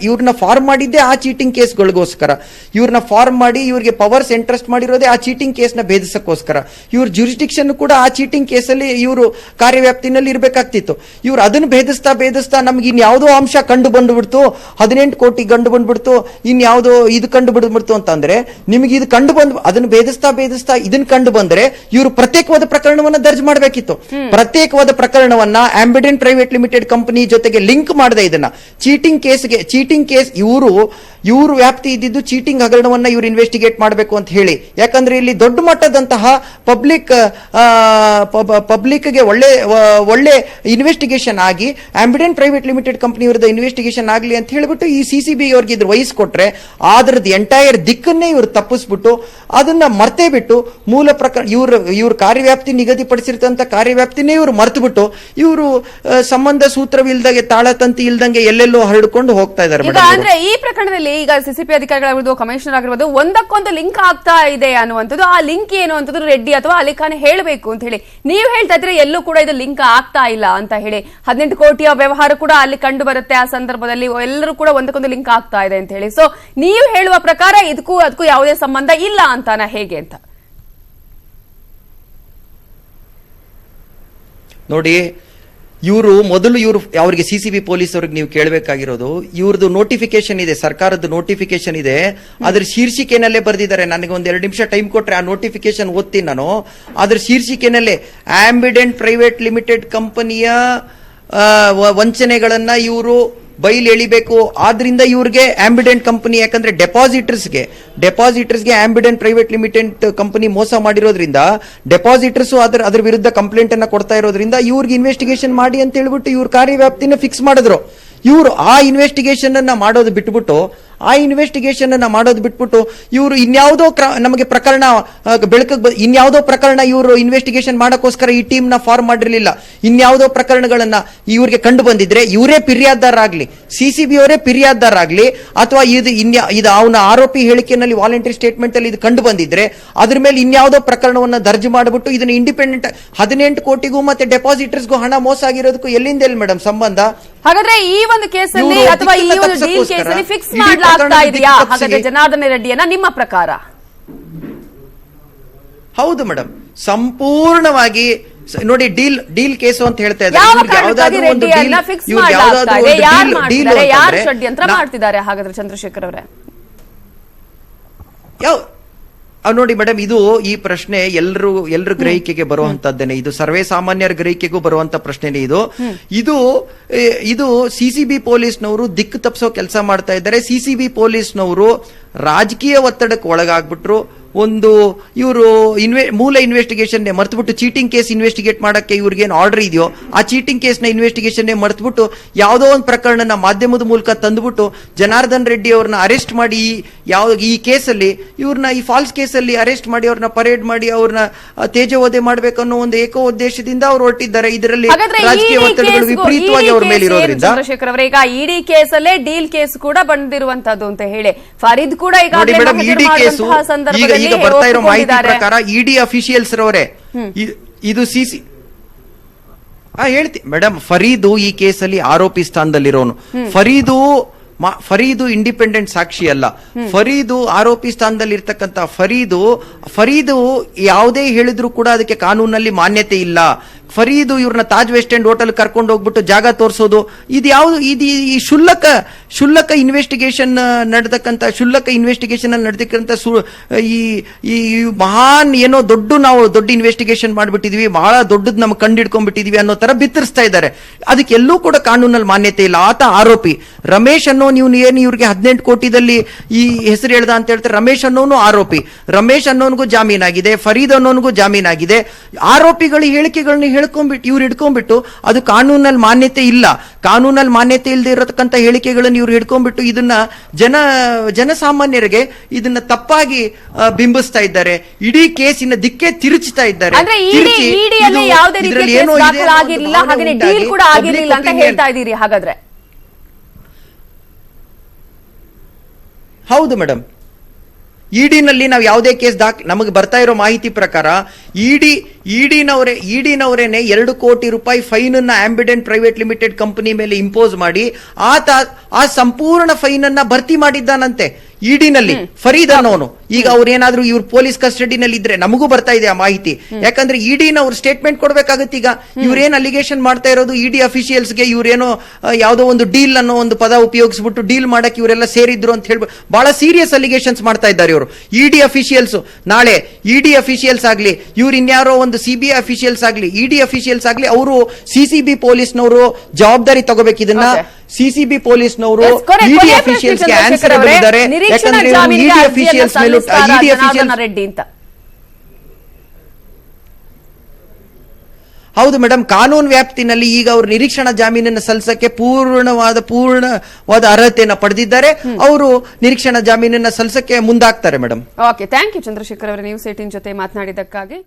ಇವ್ರನ್ನ ಫಾರ್ಮ್ ಮಾಡಿದ್ದೆ ಆ ಚೀಟಿಂಗ್ ಕೇಸ್ಗಳಿಗೋಸ್ಕರ. ಇವ್ರನ್ನ ಫಾರ್ಮ್ ಮಾಡಿ ಇವ್ರಿಗೆ ಪವರ್ಸ್ ಇಂಟ್ರೆಸ್ಟ್ ಮಾಡಿರೋದೇ ಆ ಚೀಟಿಂಗ್ ಕೇಸ್ ನ ಭೇದಿಸಕ್ಕೋಸ್ಕರ. ಇವ್ರ ಜುರಿಸ್ಡಿಕ್ಷನ್ ಕೂಡ ಆ ಚೀಟಿಂಗ್ ಕೇಸಲ್ಲಿ ಇವರು ಕಾರ್ಯವ್ಯಾಪ್ತಿನಲ್ಲಿ ಇರಬೇಕಾಗ್ತಿತ್ತು. ಇವ್ರು ಅದನ್ನು ಭೇದಿಸ್ತಾ ನಮ್ಗೆ ಇನ್ಯಾವುದೋ ಅಂಶ ಕಂಡು ಬಂದ್ಬಿಡ್ತು, 18 ಕೋಟಿ ಕಂಡು ಬಂದ್ಬಿಡ್ತು, ಇನ್ಯಾವುದೋ ಇದು ಕಂಡು ಬಂದ್ಬಿಡ್ತು ಅಂತಂದ್ರೆ ನಿಮಗೆ ಇದು ಕಂಡು ಬಂದು ಅದನ್ನು ಭೇದಿಸ್ತಾ ಇದನ್ನ ಕಂಡು ಬಂದ್ರೆ ಇವರು ಪ್ರತ್ಯೇಕವಾದ ಪ್ರಕರಣವನ್ನ ದರ್ಜ್ ಮಾಡಬೇಕಿತ್ತು. ಪ್ರತ್ಯೇಕವಾದ ಪ್ರಕರಣವನ್ನ ಆಂಬಿಡೆಂಟ್ ಪ್ರೈವೇಟ್ ಲಿಮಿಟೆಡ್ ಕಂಪನಿ ಜೊತೆಗೆ ಲಿಂಕ್ ಮಾಡದೆ ಇದನ್ನ ಚೀಟಿಂಗ್ ಕೇಸ್ ಇವರು ವ್ಯಾಪ್ತಿ ಇದ್ದಿದ್ದು ಚೀಟಿಂಗ್ ಹಗರಣವನ್ನ ಇವರು ಇನ್ವೆಸ್ಟಿಗೇಟ್ ಮಾಡಬೇಕು ಅಂತ ಹೇಳಿ. ಯಾಕಂದ್ರೆ ಇಲ್ಲಿ ದೊಡ್ಡ ಮಟ್ಟದಂತಹ ಪಬ್ಲಿಕ್ಗೆ ಒಳ್ಳೆ ಇನ್ವೆಸ್ಟಿಗೇಷನ್ ಆಗಿ ಆಂಬಿಡೆಂಟ್ ಪ್ರೈವೇಟ್ ಲಿಮಿಟೆಡ್ ಕಂಪನಿ ವಿರುದ್ಧ ಇನ್ವೆಸ್ಟಿಗೇಷನ್ ಆಗಲಿ ಅಂತ ಹೇಳ್ಬಿಟ್ಟು ಈ CCB ಅವ್ರಿಗೆ ಇದ್ರ ವಹಿಸ್ಕೊಟ್ರೆ ಅದ್ರದ್ದು ಎಂಟೈರ್ ದಿಕ್ಕನ್ನೇ ಇವರು ತಪ್ಪಿಸ್ಬಿಟ್ಟು ಅದನ್ನ ಮರ್ತೇ ಬಿಟ್ಟು ಮೂಲ ಪ್ರಕರಣ ಇವ್ರ ಕಾರ್ಯವ್ಯಾಪ್ತಿ ನಿಗದಿಪಡಿಸಿರ್ತಂತ ಕಾರ್ಯವ್ಯಾಪ್ತಿನೇ ಇವರು ಮರ್ತು ಬಿಟ್ಟು ಇವರು ಸಂಬಂಧ ಸೂತ್ರವಿಲ್ದಂಗೆ ತಾಳತಂತಿ ಇಲ್ದಂಗೆ ಎಲ್ಲೆಲ್ಲೋ ಹರಡ್ಕೊಂಡು ಹೋಗ್ತಾ ಇದ್ದಾರೆ. ಅಂದ್ರೆ ಈ ಪ್ರಕರಣದಲ್ಲಿ ಈಗ CCP ಅಧಿಕಾರಿಗಳಾಗಿರ್ಬೋದು, ಕಮಿಷನರ್ ಆಗಿರ್ಬೋದು, ಒಂದಕ್ಕೊಂದು ಲಿಂಕ್ ಆಗ್ತಾ ಇದೆ ಅನ್ನುವಂಥದ್ದು. ಆ ಲಿಂಕ್ ಏನು ಅಂತದ್ದು ರೆಡ್ಡಿ ಅಥವಾ ಅಲಿಖಾನ್ ಹೇಳಬೇಕು ಅಂತ ಹೇಳಿ ನೀವು ಹೇಳ್ತಾ ಇದ್ರೆ ಎಲ್ಲೂ ಕೂಡ ಇದು ಲಿಂಕ್ ಆಗ್ತಾ ಇಲ್ಲ ಅಂತ ಹೇಳಿ. 18 ಕೋಟಿಯ ವ್ಯವಹಾರ ಕೂಡ ಅಲ್ಲಿ ಕಂಡು ಬರುತ್ತೆ. ಆ ಸಂದರ್ಭದಲ್ಲಿ ಎಲ್ಲರೂ ಕೂಡ ಒಂದಕ್ಕೊಂದು ಲಿಂಕ್ ಆಗ್ತಾ ಇದೆ ಅಂತ ಹೇಳಿ. ಸೊ ನೀವು ಹೇಳುವ ಪ್ರಕಾರ ಅದಕ್ಕೂ ಯಾವುದೇ ಸಂಬಂಧ ಇಲ್ಲ ಅಂತಾನ ಹೇಗೆ ಅಂತ ನೋಡಿ. ಮೊದಲು ಅವರಿಗೆ CCB ಪೊಲೀಸ್ ಅವ್ರಿಗೆ ನೀವು ಕೇಳಬೇಕಾಗಿರೋದು, ಇವ್ರದ್ದು ನೋಟಿಫಿಕೇಶನ್ ಇದೆ, ಸರ್ಕಾರದ ನೋಟಿಫಿಕೇಶನ್ ಇದೆ, ಅದ್ರ ಶೀರ್ಷಿಕೆನಲ್ಲೇ ಬರೆದಿದ್ದಾರೆ. ನನಗೆ ಒಂದ್ 2 ನಿಮಿಷ ಟೈಮ್ ಕೊಟ್ರೆ ಆ ನೋಟಿಫಿಕೇಶನ್ ಓದ್ತೀನಿ ನಾನು. ಅದ್ರ ಶೀರ್ಷಿಕೆನಲ್ಲೇ ಆಂಬಿಡೆಂಟ್ ಪ್ರೈವೇಟ್ ಲಿಮಿಟೆಡ್ ಕಂಪನಿಯ ವಂಚನೆಗಳನ್ನ ಇವರು ಬೈಲ್ ಎಳಿಬೇಕು. ಆದ್ರಿಂದ ಇವ್ರಿಗೆ ಆಂಬಿಡೆಂಟ್ ಕಂಪನಿ, ಯಾಕಂದ್ರೆ ಡೆಪಾಸಿಟರ್ಸ್ಗೆ ಆಂಬಿಡೆಂಟ್ ಪ್ರೈವೇಟ್ ಲಿಮಿಟೆಡ್ ಕಂಪನಿ ಮೋಸ ಮಾಡಿರೋದ್ರಿಂದ ಡೆಪಾಸಿಟರ್ಸ್ ಅದ್ರ ವಿರುದ್ಧ ಕಂಪ್ಲೇಂಟ್ ಅನ್ನ ಕೊಡ್ತಾ ಇರೋದ್ರಿಂದ ಇವ್ರಿಗೆ ಇನ್ವೆಸ್ಟಿಗೇಷನ್ ಮಾಡಿ ಅಂತ ಹೇಳ್ಬಿಟ್ಟು ಇವ್ರ ಕಾರ್ಯವ್ಯಾಪ್ತಿನ ಫಿಕ್ಸ್ ಮಾಡಿದ್ರು. ಇವರು ಆ ಇನ್ವೆಸ್ಟಿಗೇಷನ್ ಅನ್ನ ಮಾಡೋದು ಬಿಟ್ಬಿಟ್ಟು ಇವರು ಇನ್ಯಾವುದೋ ನಮಗೆ ಪ್ರಕರಣ ಬೆಳಕಿಗೆ ಇನ್ಯಾವುದೋ ಪ್ರಕರಣ ಇವರು ಇನ್ವೆಸ್ಟಿಗೇಷನ್ ಮಾಡಕ್ಕೋಸ್ಕರ ಈ ಟೀಮ್ ನ ಫಾರ್ಮ್ ಮಾಡಿರಲಿಲ್ಲ. ಇನ್ಯಾವುದೋ ಪ್ರಕರಣಗಳನ್ನ ಇವ್ರಿಗೆ ಕಂಡು ಬಂದಿದ್ರೆ ಇವರೇ ಪಿರ್ಯಾದಾರರಾಗ್ಲಿ, CCB ಅವರೇ ಪಿರ್ಯಾದಾರರಾಗ್ಲಿ, ಅಥವಾ ಇದು ಅವನ ಆರೋಪಿ ಹೇಳಿಕೆಯಲ್ಲಿ ವಾಲಂಟರಿ ಸ್ಟೇಟ್ಮೆಂಟ್ ಅಲ್ಲಿ ಇದು ಕಂಡು ಬಂದಿದ್ರೆ ಅದ್ರ ಮೇಲೆ ಇನ್ಯಾವುದೋ ಪ್ರಕರಣವನ್ನ ದರ್ಜ್ ಮಾಡಿಬಿಟ್ಟು ಇದನ್ನ ಇಂಡಿಪೆಂಡೆಂಟ್ 18 ಕೋಟಿಗೂ ಮತ್ತೆ ಡೆಪಾಸಿಟರ್ಸ್ಗೂ ಹಣ ಮೋಸ ಆಗಿರೋದಕ್ಕೂ ಎಲ್ಲಿಂದ ಮೇಡಮ್ ಸಂಬಂಧ? ಹಾಗಾದ್ರೆ ಈ ಒಂದು ಕೇಸಲ್ಲಿ ಅಥವಾ ಈ ಒಂದು ಡೀಲ್ ಕೇಸಲ್ಲಿ ಫಿಕ್ಸ್ ಮಾಡಲಾಗ್ತಾ ಇದೆಯಾ ಹಾಗಾದ್ರೆ ಜನಾರ್ದನ್ ರೆಡ್ಡಿಯನ್ನ ನಿಮ್ಮ ಪ್ರಕಾರ? ಹೌದು ಮೇಡಮ್, ಸಂಪೂರ್ಣವಾಗಿ ನೋಡಿ ಡೀಲ್ ಕೇಸು ಅಂತ ಹೇಳ್ತಾ ಇದ್ದಾರೆ. ಯಾರು ಷಡ್ಯಂತ್ರ ಮಾಡ್ತಿದ್ದಾರೆ ಹಾಗಾದ್ರೆ ಚಂದ್ರಶೇಖರ್ ಅವರೇ? ನೋಡಿ ಮೇಡಮ್, ಈ ಪ್ರಶ್ನೆ ಎಲ್ರ ಗ್ರಹಿಕೆಗೆ ಬರುವಂತದ್ದೇನೆ. ಇದು ಸರ್ವೇ ಸಾಮಾನ್ಯರ ಗ್ರಹಿಕೆಗೂ ಬರುವಂತ ಪ್ರಶ್ನೆನೇ ಇದು CCB ಪೊಲೀಸ್ನವರು ದಿಕ್ಕು ತಪ್ಪಿಸೋ ಕೆಲಸ ಮಾಡ್ತಾ ಇದ್ದಾರೆ. CCB ಪೊಲೀಸ್ನವರು ರಾಜಕೀಯ ಒತ್ತಡಕ್ಕೆ ಒಳಗಾಗ್ಬಿಟ್ರು. ಇವರು ಮೂಲ ಇನ್ವೆಸ್ಟಿಗೇಷನ್ ಮರ್ತುಬಿಟ್ಟು ಚೀಟಿಂಗ್ ಕೇಸ್ ಇನ್ವೆಸ್ಟಿಗೇಟ್ ಮಾಡಕ್ಕೆ ಇವ್ರಿಗೇನು ಆರ್ಡರ್ ಇದೆಯೋ ಆ ಚೀಟಿಂಗ್ ಕೇಸ್ ನ ಇನ್ವೆಸ್ಟಿಗೇಷನ್ ಮರ್ತುಬಿಟ್ಟು ಯಾವುದೋ ಒಂದು ಪ್ರಕರಣ ಮಾಧ್ಯಮದ ಮೂಲಕ ತಂದುಬಿಟ್ಟು ಜನಾರ್ದನ್ ರೆಡ್ಡಿ ಅವ್ರನ್ನ ಅರೆಸ್ಟ್ ಮಾಡಿ ಈ ಕೇಸಲ್ಲಿ ಇವ್ರನ್ನ ಈ ಫಾಲ್ಸ್ ಕೇಸಲ್ಲಿ ಅರೆಸ್ಟ್ ಮಾಡಿ ಅವ್ರನ್ನ ಪರೇಡ್ ಮಾಡಿ ಅವ್ರನ್ನ ತೇಜೋವಧೆ ಮಾಡಬೇಕನ್ನೋ ಒಂದು ಏಕೋ ಉದ್ದೇಶದಿಂದ ಅವ್ರು ಹೊರಟಿದ್ದಾರೆ. ಇದರಲ್ಲಿ ರಾಜಕೀಯ ಒತ್ತಡಗಳು ವಿಪರೀತವಾಗಿ ಅವ್ರ ಮೇಲೆ ಇರೋದ್ರಿಂದ ಚಂದ್ರಶೇಖರ್ ಅವರೇ, ಈಗ ಇಡಿ ಕೇಸಲ್ಲೇ ಡೀಲ್ ಕೇಸ್ ಕೂಡ ಬಂದಿರುವಂತದ್ದು ಅಂತ ಹೇಳಿ ಫರೀದ್ ಕೂಡ ಈಗ ಬರ್ತಾ ಇರೋ ಮಾಹಿತಿ ಪ್ರಕಾರ ಇಡಿ ಅಫಿಷಿಯಲ್ಸ್ ರವರೇ ಇದು ಹೇಳ್ತಿ ಮೇಡಮ್, ಫರೀದು ಈ ಕೇಸಲ್ಲಿ ಆರೋಪಿ ಸ್ಥಾನದಲ್ಲಿರೋನು. ಫರೀದು ಇಂಡಿಪೆಂಡೆಂಟ್ ಸಾಕ್ಷಿ ಅಲ್ಲ. ಫರೀದು ಆರೋಪಿ ಸ್ಥಾನದಲ್ಲಿ ಇರ್ತಕ್ಕಂಥ ಫರೀದು ಯಾವುದೇ ಹೇಳಿದ್ರು ಕೂಡ ಅದಕ್ಕೆ ಕಾನೂನಲ್ಲಿ ಮಾನ್ಯತೆ ಇಲ್ಲ. ಫರೀದು ಇವ್ರನ್ನ ತಾಜ್ ವೆಸ್ಟ್ ಎಂಡ್ ಹೋಟೆಲ್ ಕರ್ಕೊಂಡು ಹೋಗ್ಬಿಟ್ಟು ಜಾಗ ತೋರಿಸೋದು ಇದು ಯಾವುದು ಈ ಶುಲ್ಲಕ ಇನ್ವೆಸ್ಟಿಗೇಷನ್ ನಡೆದಕ್ಕಂತ ನಡೆದಕ್ಕಂತ ಈ ಮಹಾನ್ ಏನೋ ನಾವು ದೊಡ್ಡ ಇನ್ವೆಸ್ಟಿಗೇಷನ್ ಮಾಡ್ಬಿಟ್ಟಿದೀವಿ, ಬಹಳ ದೊಡ್ಡದ್ ನಮ್ಗೆ ಕಂಡು ಹಿಡ್ಕೊಂಡ್ಬಿಟ್ಟಿದೀವಿ ಅನ್ನೋ ತರ ಬಿತ್ತರಿಸ್ತಾ ಇದ್ದಾರೆ. ಅದಕ್ಕೆಲ್ಲೂ ಕೂಡ ಕಾನೂನಲ್ಲಿ ಮಾನ್ಯತೆ ಇಲ್ಲ. ಆತ ಆರೋಪಿ ರಮೇಶ್ ಅನ್ನೋ ನೀವು ಏನು ಇವ್ರಿಗೆ 18 ಕೋಟಿದಲ್ಲಿ ಈ ಹೆಸರು ಹೇಳ್ದ ಅಂತ ಹೇಳ್ತಾರೆ. ರಮೇಶ್ ಅನ್ನೋನು ಆರೋಪಿ, ರಮೇಶ್ ಅನ್ನೋನ್ಗೂ ಜಾಮೀನಾಗಿದೆ, ಫರೀದ್ ಅನ್ನೋನ್ಗೂ ಜಾಮೀನಾಗಿದೆ. ಆರೋಪಿಗಳ ಹೇಳಿಕೆಗಳನ್ನ ಇವ್ರು ಹಿಡ್ಕೊಂಡ್ಬಿಟ್ಟು ಅದು ಕಾನೂನಲ್ಲಿ ಮಾನ್ಯತೆ ಇಲ್ಲ, ಕಾನೂನಲ್ಲಿ ಮಾನ್ಯತೆ ಇಲ್ಲದೆ ಇರತಕ್ಕಂತ ಹೇಳಿಕೆಗಳನ್ನು ಇವ್ರು ಹಿಡ್ಕೊಂಡ್ಬಿಟ್ಟು ಇದನ್ನ ಜನಸಾಮಾನ್ಯರಿಗೆ ಇದನ್ನ ತಪ್ಪಾಗಿ ಬಿಂಬಿಸ್ತಾ ಇದ್ದಾರೆ. ಇಡೀ ಕೇಸಿನ ದಿಕ್ಕೆ ತಿರುಚ್ತಾ ಇದ್ದಾರೆ. ಅಂದ್ರೆ ಇಡಿಯಲ್ಲಿ ಯಾವುದೇ ರೀತಿಯ ಕೇಸ್ ದಾಖಲಾಗಿರಲಿಲ್ಲ, ಹಾಗೆ ಡೀಲ್ ಕೂಡ ಆಗಿರಲಿಲ್ಲ ಅಂತ ಹೇಳ್ತಾ ಇದ್ದೀರಿ ಹಾಗಾದ್ರೆ? ಹೌದು ಮೇಡಮ್, ಇಡಿನಲ್ಲಿ ನಾವು ಯಾವುದೇ ಕೇಸ್ ನಮಗೆ ಬರ್ತಾ ಇರೋ ಮಾಹಿತಿ ಪ್ರಕಾರ ಇಡಿನವರೇನೆ 2 ಕೋಟಿ ರೂಪಾಯಿ ಫೈನ್ ಅನ್ನ ಆಂಬಿಡೆಂಟ್ ಪ್ರೈವೇಟ್ ಲಿಮಿಟೆಡ್ ಕಂಪನಿ ಮೇಲೆ ಇಂಪೋಸ್ ಮಾಡಿ ಆತ ಆ ಸಂಪೂರ್ಣ ಫೈನ್ ಅನ್ನ ಭರ್ತಿ ಮಾಡಿದ್ದಾನಂತೆ ಇಡಿನಲ್ಲಿ. ಫರೀದ್ ಅನ್ನೋನು ಈಗ ಅವ್ರೇನಾದ್ರೂ ಇವ್ರ ಪೊಲೀಸ್ ಕಸ್ಟಡಿನಲ್ಲಿ ಇದ್ರೆ ನಮಗೂ ಬರ್ತಾ ಇದೆ ಆ ಮಾಹಿತಿ. ಯಾಕಂದ್ರೆ ಇಡಿನವ್ರು ಸ್ಟೇಟ್ಮೆಂಟ್ ಕೊಡ್ಬೇಕಾಗತ್ತೆ. ಈಗ ಇವ್ರೇನ್ ಅಲಿಗೇಷನ್ ಮಾಡ್ತಾ ಇರೋದು ಇಡಿ ಅಫಿಷಿಯಲ್ಸ್ಗೆ ಇವ್ರೇನೋ ಯಾವುದೋ ಒಂದು ಡೀಲ್ ಅನ್ನೋ ಒಂದು ಪದ ಉಪಯೋಗಿಸ್ಬಿಟ್ಟು ಡೀಲ್ ಮಾಡಕ್ಕೆ ಇವರೆಲ್ಲ ಸೇರಿದ್ರು ಅಂತ ಹೇಳ್ಬಿಟ್ಟು ಬಹಳ ಸೀರಿಯಸ್ ಅಲಿಗೇಷನ್ಸ್ ಮಾಡ್ತಾ ಇದ್ದಾರೆ ಇವರು. ಇಡಿ ಅಫಿಷಿಯಲ್ಸ್ ನಾಳೆ ಇಡಿ ಅಫಿಷಿಯಲ್ಸ್ ಆಗ್ಲಿ, ಇವ್ರು ಇನ್ಯಾರೋ ಒಂದು ಸಿಬಿಐ ಅಫಿಷಿಯಲ್ಸ್ ಆಗ್ಲಿ, ಇಡಿ ಅಫಿಷಿಯಲ್ಸ್ ಆಗ್ಲಿ, ಅವರು ಸಿಸಿಬಿ ಪೊಲೀಸ್ನವರು ಜವಾಬ್ದಾರಿ ತಗೋಬೇಕು. ಇದನ್ನ ಸಿಸಿಬಿ ಪೊಲೀಸ್ನವರು ಇಡಿ ಅಫಿಷಿಯಲ್ಸ್ಗೆ ಆನ್ಸರಬಲ್ ಇದ್ದಾರೆ. ಯಾಕಂದ್ರೆ ಇಡಿ ಅಫಿಷಿಯಲ್ಸ್ ರೆಡ್ಡಿ ಅಂತ. ಹೌದು ಮೇಡಮ್, ಕಾನೂನು ವ್ಯಾಪ್ತಿನಲ್ಲಿ ಈಗ ಅವರು ನಿರೀಕ್ಷಣಾ ಜಾಮೀನನ್ನು ಸಲ್ಲಿಸಕ್ಕೆ ಪೂರ್ಣವಾದ ಅರ್ಹತೆಯನ್ನು ಪಡೆದಿದ್ದಾರೆ. ಅವರು ನಿರೀಕ್ಷಣಾ ಜಾಮೀನನ್ನು ಸಲ್ಲಿಸಕ್ಕೆ ಮುಂದಾಗ್ತಾರೆ madam. Okay, thank you Chandrashekar ಅವರೇ, ನ್ಯೂಸ್ 18 ಜೊತೆ ಮಾತನಾಡಿದ್ದಕ್ಕಾಗಿ.